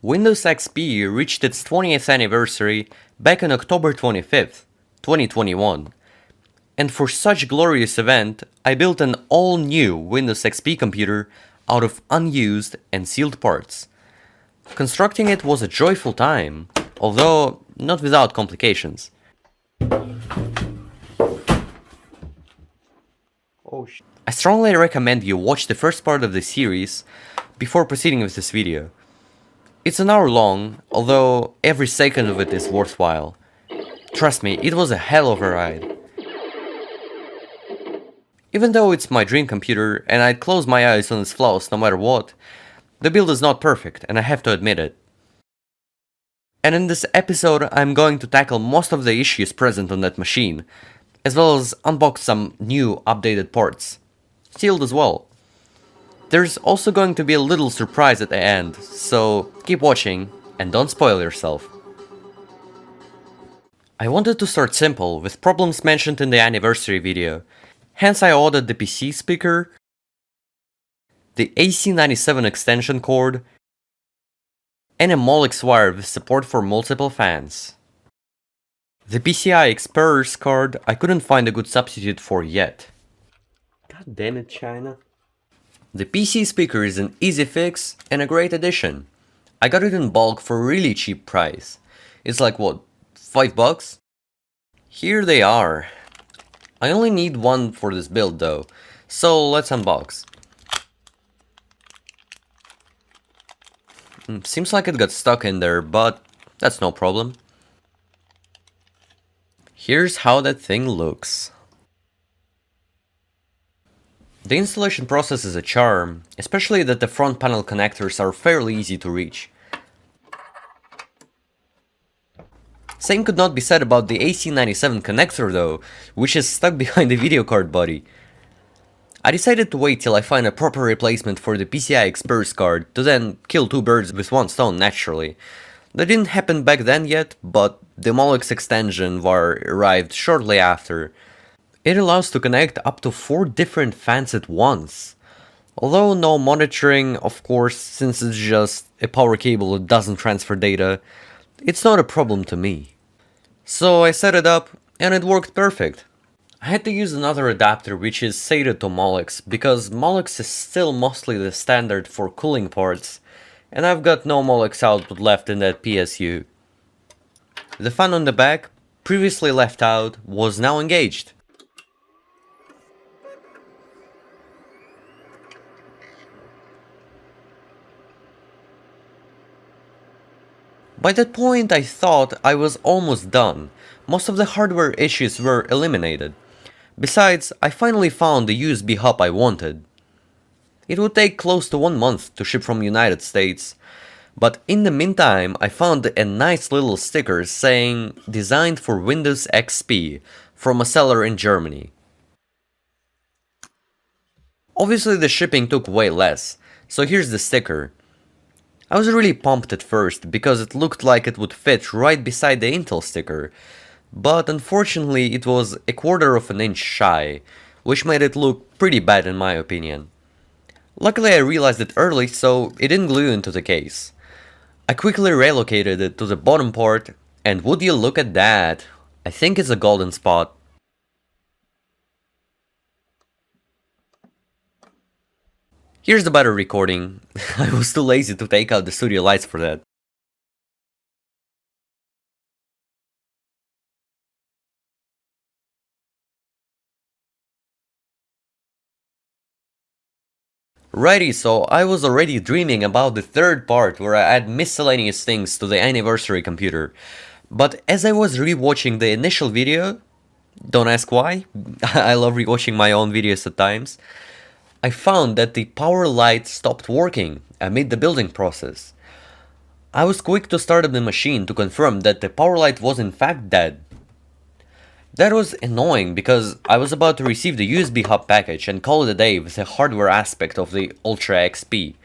Windows XP reached its 20th anniversary back on October 25th, 2021. And for such glorious event, I built an all-new Windows XP computer out of unused and sealed parts. Constructing it was a joyful time, although not without complications. I strongly recommend you watch the first part of the series before proceeding with this video. It's an hour long, although every second of it is worthwhile. Trust me, it was a hell of a ride. Even though it's my dream computer and I'd close my eyes on its flaws no matter what, the build is not perfect and I have to admit it. And in this episode I'm going to tackle most of the issues present on that machine, as well as unbox some new updated parts, sealed as well. There's also going to be a little surprise at the end, so keep watching and don't spoil yourself. I wanted to start simple with problems mentioned in the anniversary video, hence I ordered the PC speaker, the AC97 extension cord, and a Molex wire with support for multiple fans. The PCI Explorer's card I couldn't find a good substitute for yet. God damn it, China. The PC speaker is an easy fix and a great addition. I got it in bulk for a really cheap price. It's like what, $5? Here they are. I only need one for this build though, so let's unbox. Seems like it got stuck in there, but that's no problem. Here's how that thing looks. The installation process is a charm, especially that the front panel connectors are fairly easy to reach. Same could not be said about the AC97 connector though, which is stuck behind the video card body. I decided to wait till I find a proper replacement for the PCI Express card to then kill two birds with one stone naturally. That didn't happen back then yet, but the Molex extension wire arrived shortly after. It allows to connect up to 4 different fans at once. Although no monitoring, of course, since it's just a power cable that doesn't transfer data, it's not a problem to me. So I set it up and it worked perfect. I had to use another adapter which is SATA to Molex because Molex is still mostly the standard for cooling parts, and I've got no Molex output left in that PSU. The fan on the back, previously left out, was now engaged. By that point I thought I was almost done. Most of the hardware issues were eliminated. Besides, I finally found the USB hub I wanted. It would take close to 1 month to ship from United States, but in the meantime I found a nice little sticker saying designed for Windows XP from a seller in Germany. Obviously the shipping took way less, so here's the sticker. I was really pumped at first because it looked like it would fit right beside the Intel sticker, but unfortunately it was 1/4 of an inch shy, which made it look pretty bad in my opinion. Luckily I realized it early, so it didn't glue into the case. I quickly relocated it to the bottom part, and would you look at that, I think it's a golden spot. Here's the better recording. I was too lazy to take out the studio lights for that. Righty, so I was already dreaming about the third part where I add miscellaneous things to the anniversary computer. But as I was rewatching the initial video, don't ask why, I love rewatching my own videos at times, I found that the power light stopped working amid the building process. I was quick to start up the machine to confirm that the power light was in fact dead. That was annoying because I was about to receive the USB hub package and call it a day with the hardware aspect of the Ultra XP.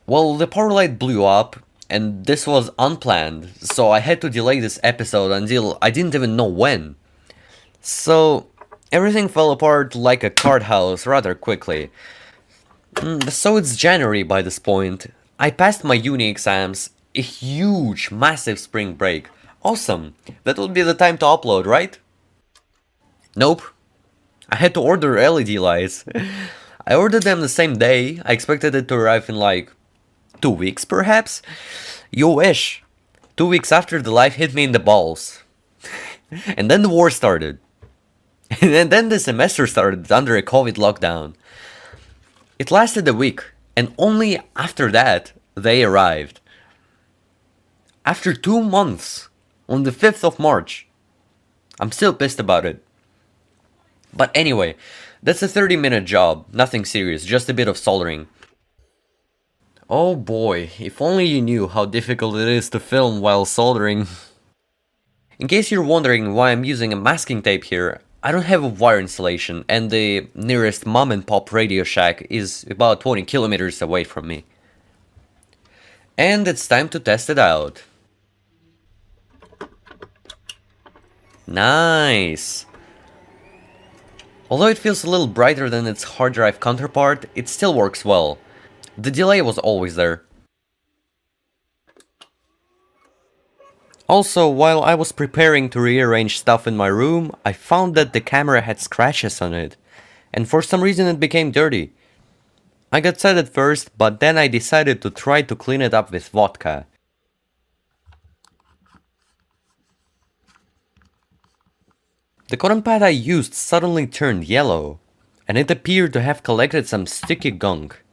Well, the power light blew up, and this was unplanned, so I had to delay this episode until I didn't even know when. So everything fell apart like a card house rather quickly. So it's January by this point. I passed my uni exams, a huge, massive spring break. Awesome, that would be the time to upload, right? Nope. I had to order LED lights. I ordered them the same day. I expected it to arrive in like 2 weeks perhaps. You wish. 2 weeks after, the life hit me in the balls. And then the war started. And then the semester started under a COVID lockdown. It lasted a week, and only after that they arrived. After 2 months, on the 5th of March. I'm still pissed about it. But anyway, that's a 30-minute job, nothing serious, just a bit of soldering. Oh boy, if only you knew how difficult it is to film while soldering. In case you're wondering why I'm using a masking tape here, I don't have a wire installation and the nearest mom and pop Radio Shack is about 20 kilometers away from me. And it's time to test it out. Nice! Although it feels a little brighter than its hard drive counterpart, it still works well. The delay was always there. Also, while I was preparing to rearrange stuff in my room, I found that the camera had scratches on it, and for some reason it became dirty. I got sad at first, but then I decided to try to clean it up with vodka. The cotton pad I used suddenly turned yellow, and it appeared to have collected some sticky gunk.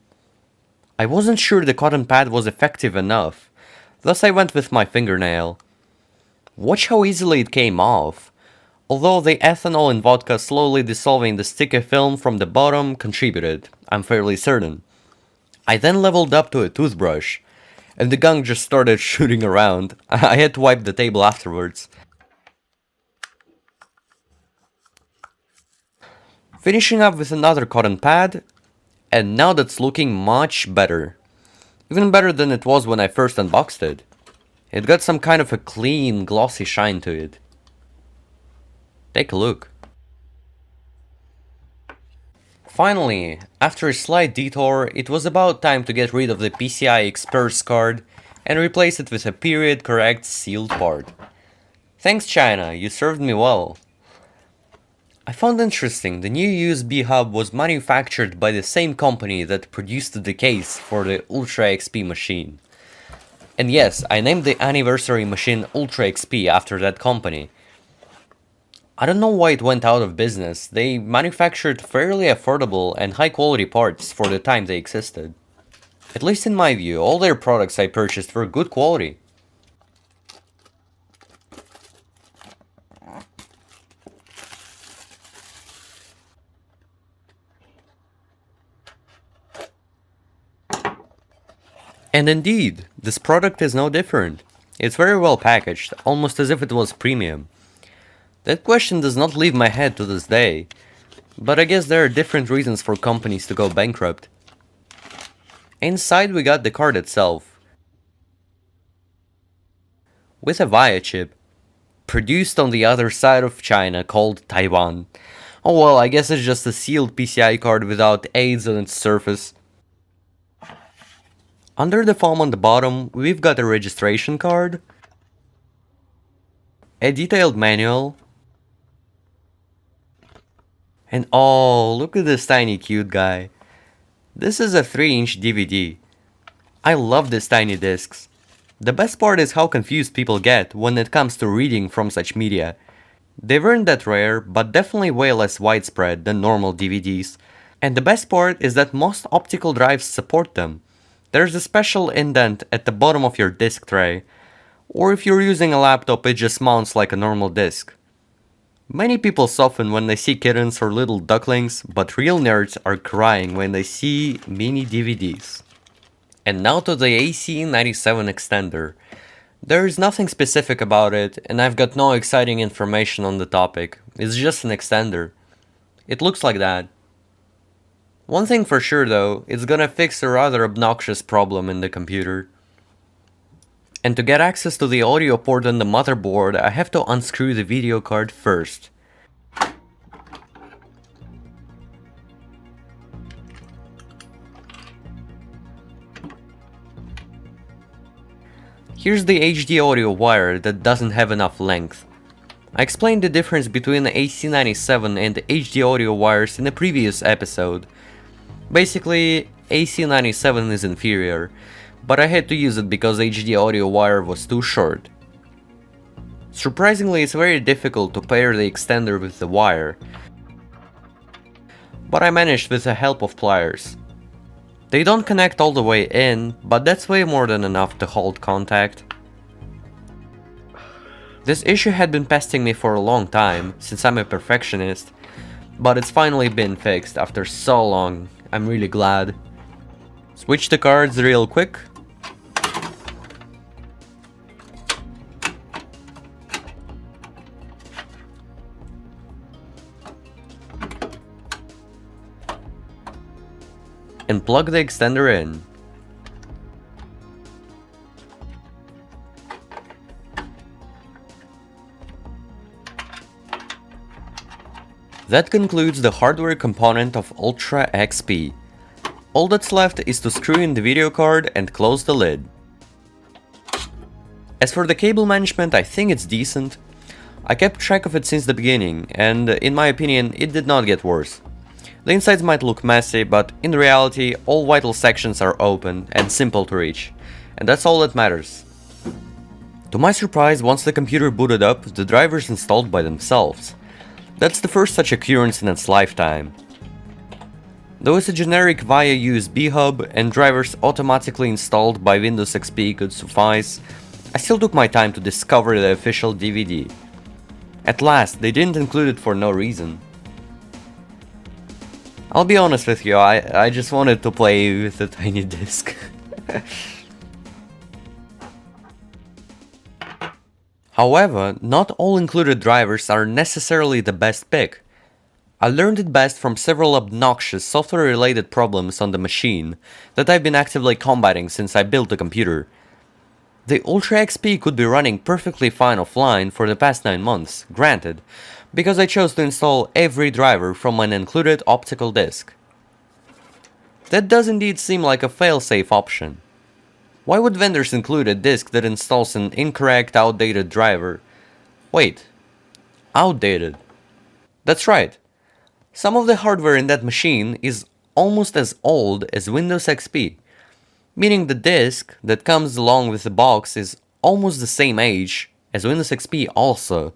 I wasn't sure the cotton pad was effective enough, thus I went with my fingernail. Watch how easily it came off, although the ethanol in vodka slowly dissolving the sticky film from the bottom contributed, I'm fairly certain. I then leveled up to a toothbrush, and the gunk just started shooting around. I had to wipe the table afterwards. Finishing up with another cotton pad, and now that's looking much better. Even better than it was when I first unboxed it. It got some kind of a clean, glossy shine to it. Take a look. Finally, after a slight detour, it was about time to get rid of the PCI Express card and replace it with a period correct sealed part. Thanks China, you served me well. I found interesting, the new USB hub was manufactured by the same company that produced the case for the Ultra XP machine. And yes, I named the anniversary machine Ultra XP after that company. I don't know why it went out of business, they manufactured fairly affordable and high quality parts for the time they existed. At least in my view, all their products I purchased were good quality. And indeed, this product is no different. It's very well packaged, almost as if it was premium. That question does not leave my head to this day, but I guess there are different reasons for companies to go bankrupt. Inside we got the card itself, with a VIA chip, produced on the other side of China called Taiwan. Oh well, I guess it's just a sealed PCI card without aids on its surface. Under the foam on the bottom, we've got a registration card, a detailed manual, and oh, look at this tiny cute guy. This is a 3-inch DVD. I love these tiny discs. The best part is how confused people get when it comes to reading from such media. They weren't that rare, but definitely way less widespread than normal DVDs. And the best part is that most optical drives support them. There's a special indent at the bottom of your disk tray, or if you're using a laptop it just mounts like a normal disk. Many people soften when they see kittens or little ducklings, but real nerds are crying when they see mini DVDs. And now to the AC97 extender. There is nothing specific about it, and I've got no exciting information on the topic. It's just an extender. It looks like that. One thing for sure though, it's gonna fix a rather obnoxious problem in the computer. And to get access to the audio port on the motherboard, I have to unscrew the video card first. Here's the HD audio wire that doesn't have enough length. I explained the difference between the AC97 and the HD audio wires in a previous episode. Basically, AC97 is inferior, but I had to use it because HD audio wire was too short. Surprisingly, it's very difficult to pair the extender with the wire, but I managed with the help of pliers. They don't connect all the way in, but that's way more than enough to hold contact. This issue had been pesting me for a long time, since I'm a perfectionist, but it's finally been fixed after so long. I'm really glad. Switch the cards real quick. And plug the extender in. That concludes the hardware component of Ultra XP. All that's left is to screw in the video card and close the lid. As for the cable management, I think it's decent. I kept track of it since the beginning, and in my opinion, it did not get worse. The insides might look messy, but in reality, all vital sections are open and simple to reach, and that's all that matters. To my surprise, once the computer booted up, the drivers installed by themselves. That's the first such occurrence in its lifetime. Though it's a generic via USB hub and drivers automatically installed by Windows XP could suffice, I still took my time to discover the official DVD. At last, they didn't include it for no reason. I'll be honest with you, I just wanted to play with a tiny disc. However, not all included drivers are necessarily the best pick. I learned it best from several obnoxious software-related problems on the machine that I've been actively combating since I built the computer. The Ultra XP could be running perfectly fine offline for the past 9 months, granted, because I chose to install every driver from an included optical disc. That does indeed seem like a fail-safe option. Why would vendors include a disc that installs an incorrect, outdated driver? Wait, outdated? That's right. Some of the hardware in that machine is almost as old as Windows XP, meaning the disc that comes along with the box is almost the same age as Windows XP also.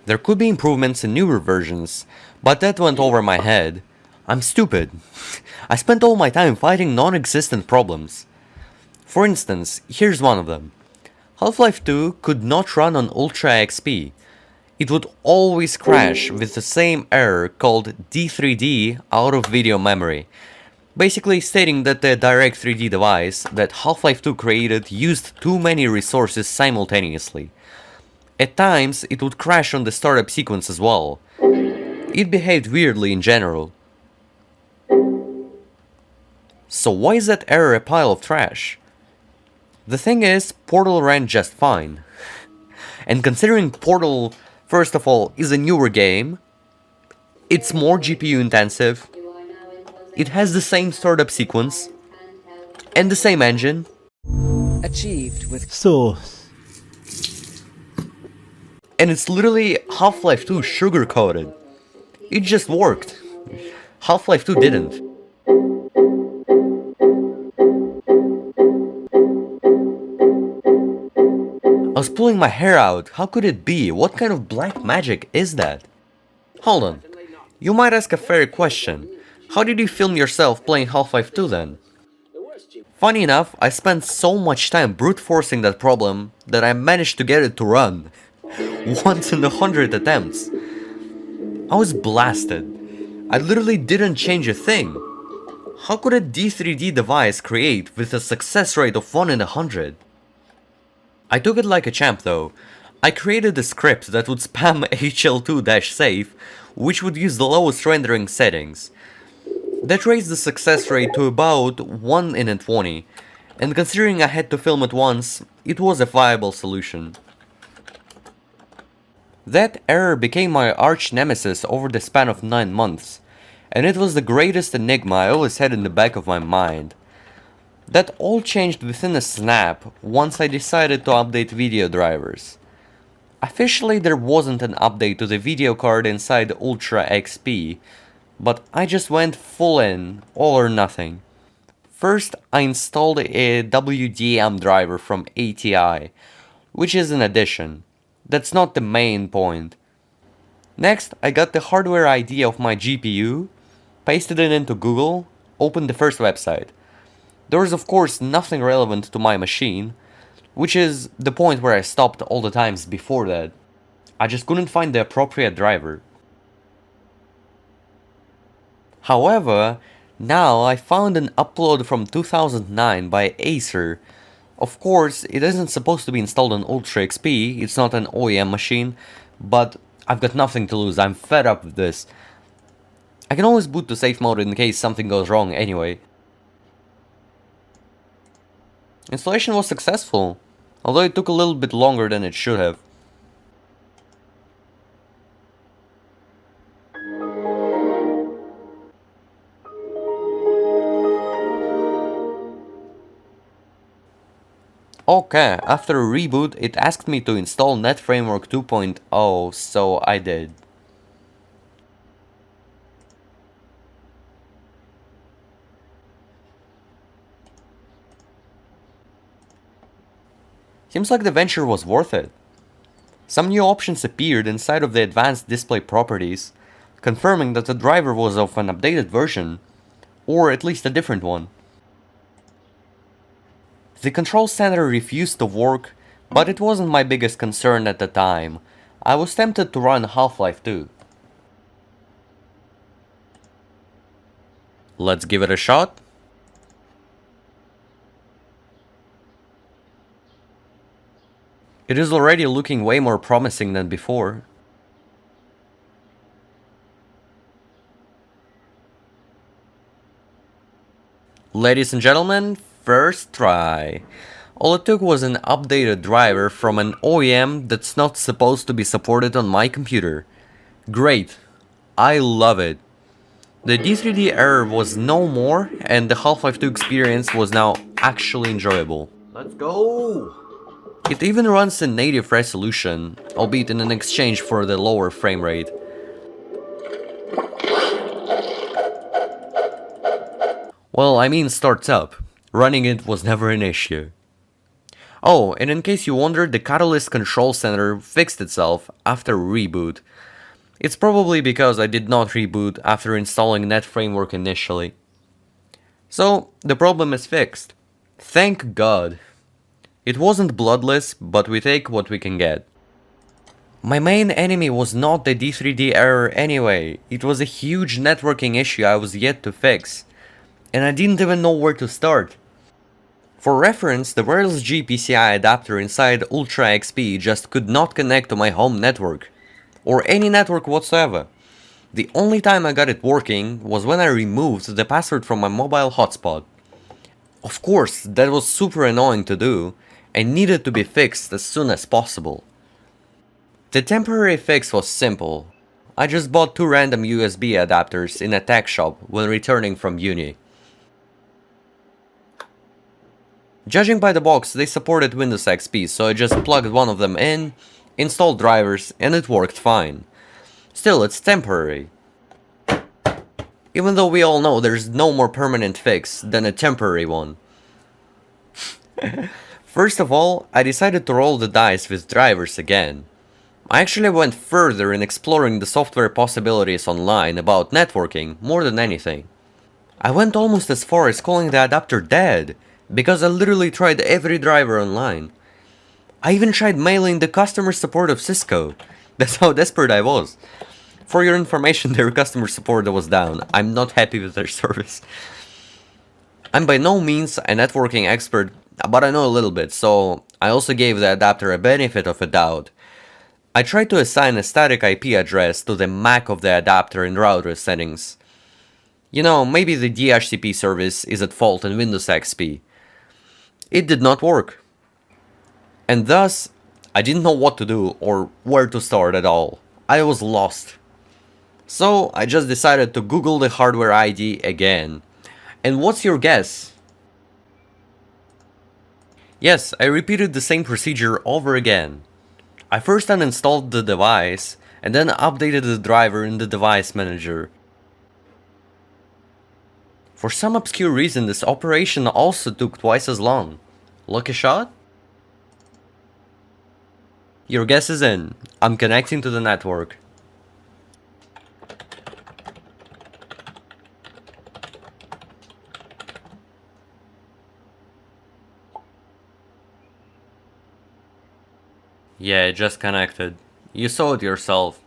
There could be improvements in newer versions, but that went over my head. I'm stupid. I spent all my time fighting non-existent problems. For instance, here's one of them. Half-Life 2 could not run on Ultra XP. It would always crash with the same error called D3D out of video memory, basically stating that the Direct 3D device that Half-Life 2 created used too many resources simultaneously. At times, it would crash on the startup sequence as well. It behaved weirdly in general. So why is that error a pile of trash? The thing is, Portal ran just fine. And considering Portal, first of all, is a newer game, it's more GPU intensive, it has the same startup sequence, and the same engine. Achieved with Source. And it's literally Half-Life 2 sugar-coated. It just worked. Half-Life 2 didn't. I was pulling my hair out. How could it be? What kind of black magic is that? Hold on. You might ask a fair question. How did you film yourself playing Half-Life 2 then? Funny enough, I spent so much time brute forcing that problem that I managed to get it to run. Once in 100 attempts. I was blasted. I literally didn't change a thing. How could a D3D device create with a success rate of 1 in 100? I took it like a champ though. I created a script that would spam HL2-save, which would use the lowest rendering settings. That raised the success rate to about 1 in 20, and considering I had to film it once, it was a viable solution. That error became my arch nemesis over the span of 9 months, and it was the greatest enigma I always had in the back of my mind. That all changed within a snap once I decided to update video drivers. Officially there wasn't an update to the video card inside Ultra XP, but I just went full in, all or nothing. First I installed a WDM driver from ATI, which is an addition. That's not the main point. Next I got the hardware ID of my GPU, pasted it into Google, opened the first website. There was of course nothing relevant to my machine, which is the point where I stopped all the times before that. I just couldn't find the appropriate driver. However, now I found an upload from 2009 by Acer. Of course, it isn't supposed to be installed on Ultra XP, it's not an OEM machine, but I've got nothing to lose, I'm fed up with this. I can always boot to safe mode in case something goes wrong anyway. Installation was successful, although it took a little bit longer than it should have. Okay, after a reboot it asked me to install NetFramework 2.0, so I did. Seems like the venture was worth it. Some new options appeared inside of the advanced display properties, confirming that the driver was of an updated version, or at least a different one. The control center refused to work, but it wasn't my biggest concern at the time. I was tempted to run Half-Life 2. Let's give it a shot. It is already looking way more promising than before. Ladies and gentlemen, first try. All it took was an updated driver from an OEM that's not supposed to be supported on my computer. Great. I love it. The D3D error was no more, and the Half-Life 2 experience was now actually enjoyable. Let's go! It even runs in native resolution, albeit in an exchange for the lower frame rate. Well, I mean starts up. Running it was never an issue. Oh, and in case you wondered, the Catalyst control center fixed itself after reboot. It's probably because I did not reboot after installing NetFramework initially. So, the problem is fixed. Thank God. It wasn't bloodless, but we take what we can get. My main enemy was not the D3D error anyway, it was a huge networking issue I was yet to fix. And I didn't even know where to start. For reference, the wireless G PCI adapter inside Ultra XP just could not connect to my home network, or any network whatsoever. The only time I got it working was when I removed the password from my mobile hotspot. Of course, that was super annoying to do, and needed to be fixed as soon as possible. The temporary fix was simple. I just bought 2 random USB adapters in a tech shop when returning from uni. Judging by the box, they supported Windows XP, so I just plugged one of them in, installed drivers, and it worked fine. Still, it's temporary. Even though we all know there's no more permanent fix than a temporary one. First of all, I decided to roll the dice with drivers again. I actually went further in exploring the software possibilities online about networking more than anything. I went almost as far as calling the adapter dead, because I literally tried every driver online. I even tried mailing the customer support of Cisco. That's how desperate I was. For your information, their customer support was down. I'm not happy with their service. I'm by no means a networking expert, but I know a little bit, so I also gave the adapter a benefit of a doubt. I tried to assign a static IP address to the MAC of the adapter in router settings. You know, maybe the DHCP service is at fault in Windows XP. It did not work. And thus, I didn't know what to do or where to start at all. I was lost. So I just decided to Google the hardware ID again. And what's your guess? Yes, I repeated the same procedure over again. I first uninstalled the device and then updated the driver in the device manager. For some obscure reason, this operation also took twice as long. Lucky shot? Your guess is in. I'm connecting to the network. Yeah, it just connected. You saw it yourself.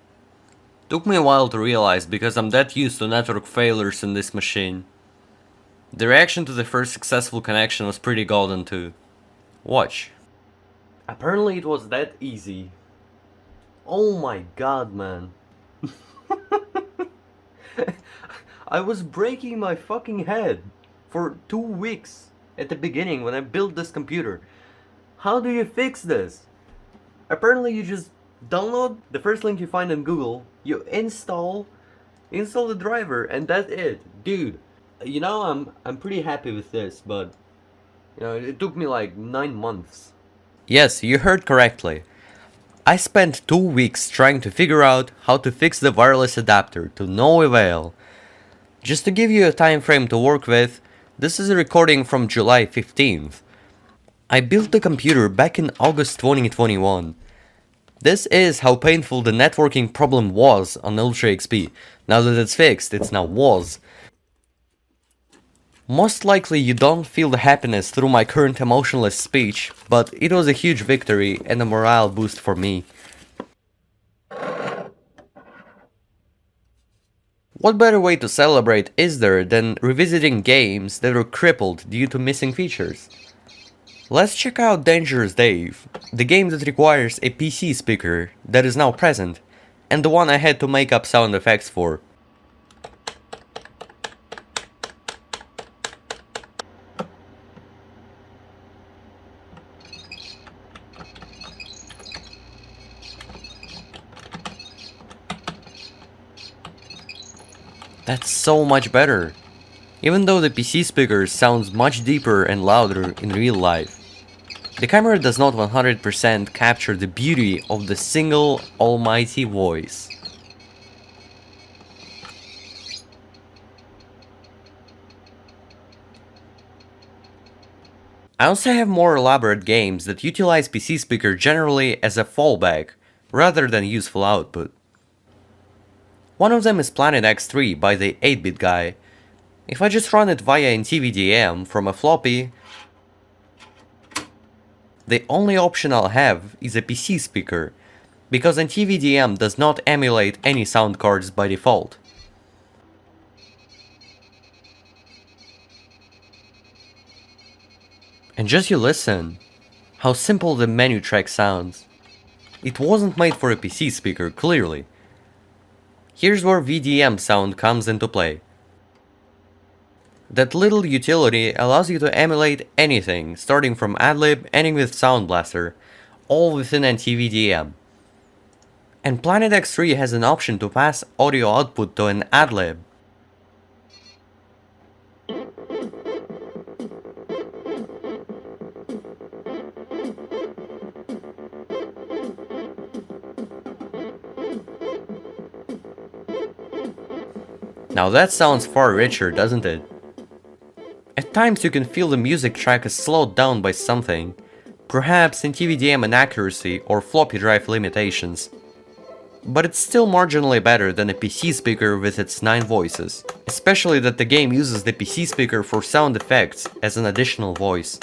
Took me a while to realize because I'm that used to network failures in this machine. The reaction to the first successful connection was pretty golden too. Watch. Apparently it was that easy. Oh my god, man. I was breaking my fucking head for 2 weeks at the beginning when I built this computer. How do you fix this? Apparently you just download the first link you find on Google, you install the driver, and that's it. Dude, you know, I'm pretty happy with this, but you know, it took me like 9 months. Yes, you heard correctly. I spent 2 weeks trying to figure out how to fix the wireless adapter to no avail. Just to give you a time frame to work with, this is a recording from July 15th. I built the computer back in August 2021. This is how painful the networking problem was on Ultra XP. Now that it's fixed, it's now was. Most likely you don't feel the happiness through my current emotionless speech, but it was a huge victory and a morale boost for me. What better way to celebrate is there than revisiting games that were crippled due to missing features? Let's check out Dangerous Dave, the game that requires a PC speaker that is now present, and the one I had to make up sound effects for. That's so much better, even though the PC speaker sounds much deeper and louder in real life. The camera does not 100% capture the beauty of the single almighty voice. I also have more elaborate games that utilize PC speaker generally as a fallback, rather than useful output. One of them is Planet X3 by the 8-bit guy. If I just run it via NTVDM from a floppy, the only option I'll have is a PC speaker, because NTVDM does not emulate any sound cards by default. And just you listen, how simple the menu track sounds. It wasn't made for a PC speaker, clearly. Here's where VDM sound comes into play. That little utility allows you to emulate anything, starting from AdLib, ending with Sound Blaster, all within NTVDM. And Planet X3 has an option to pass audio output to an AdLib. Now that sounds far richer, doesn't it? At times you can feel the music track is slowed down by something, perhaps NTVDM inaccuracy or floppy drive limitations. But it's still marginally better than a PC speaker with its 9 voices, especially that the game uses the PC speaker for sound effects as an additional voice.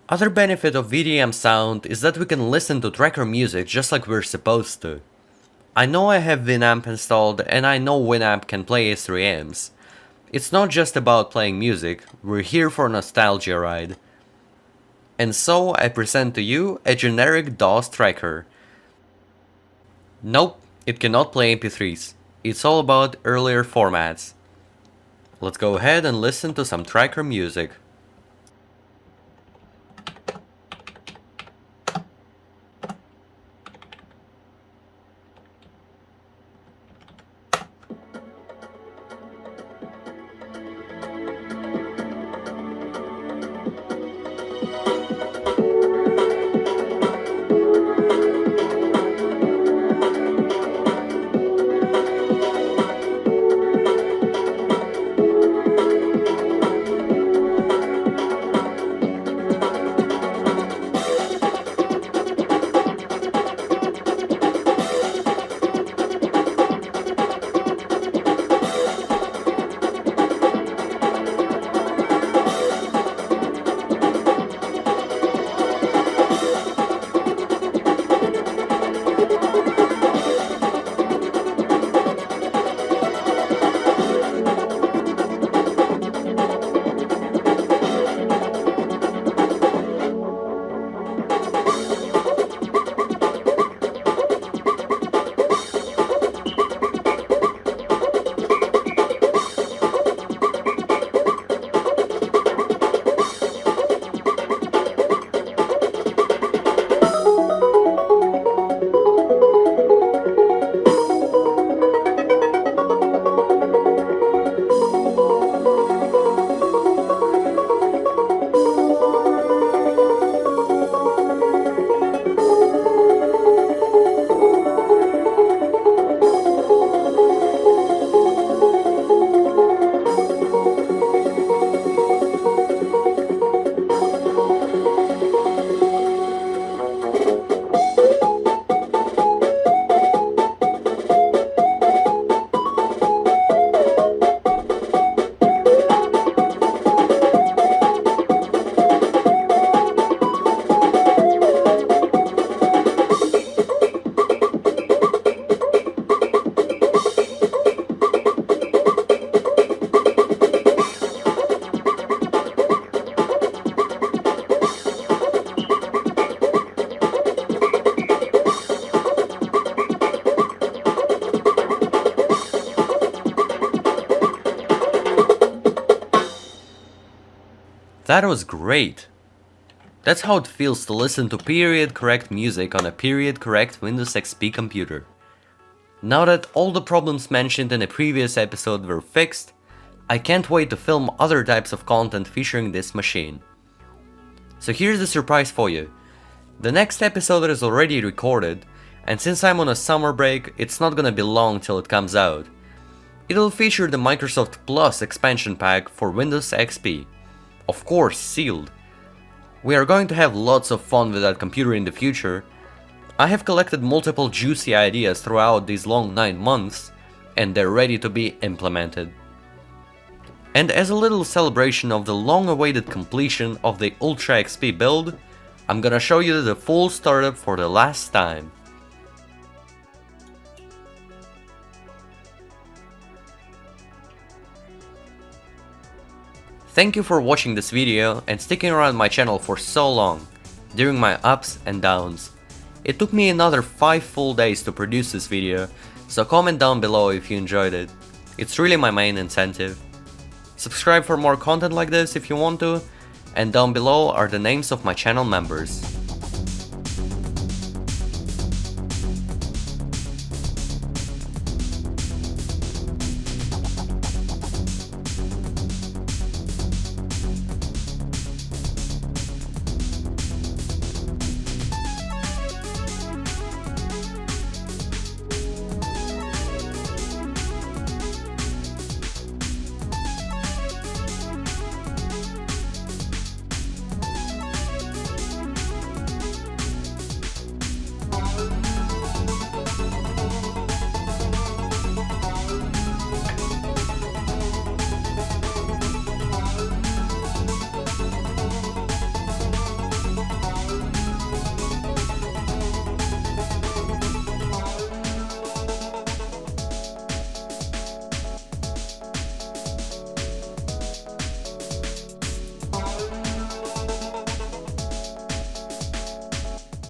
Other benefit of VDM sound is that we can listen to tracker music just like we're supposed to. I know I have Winamp installed and I know Winamp can play S3Ms. It's not just about playing music, we're here for a nostalgia ride. And so I present to you a generic DAWs tracker. Nope, it cannot play MP3s. It's all about earlier formats. Let's go ahead and listen to some tracker music. That was great! That's how it feels to listen to period correct music on a period correct Windows XP computer. Now that all the problems mentioned in a previous episode were fixed, I can't wait to film other types of content featuring this machine. So here's the surprise for you. The next episode is already recorded, and since I'm on a summer break, it's not gonna be long till it comes out. It'll feature the Microsoft Plus expansion pack for Windows XP. Of course, sealed. We are going to have lots of fun with that computer in the future. I have collected multiple juicy ideas throughout these long 9 months, and they're ready to be implemented. And as a little celebration of the long-awaited completion of the Ultra XP build, I'm gonna show you the full startup for the last time. Thank you for watching this video and sticking around my channel for so long, during my ups and downs. It took me another 5 full days to produce this video, so comment down below if you enjoyed it. It's really my main incentive. Subscribe for more content like this if you want to, and down below are the names of my channel members.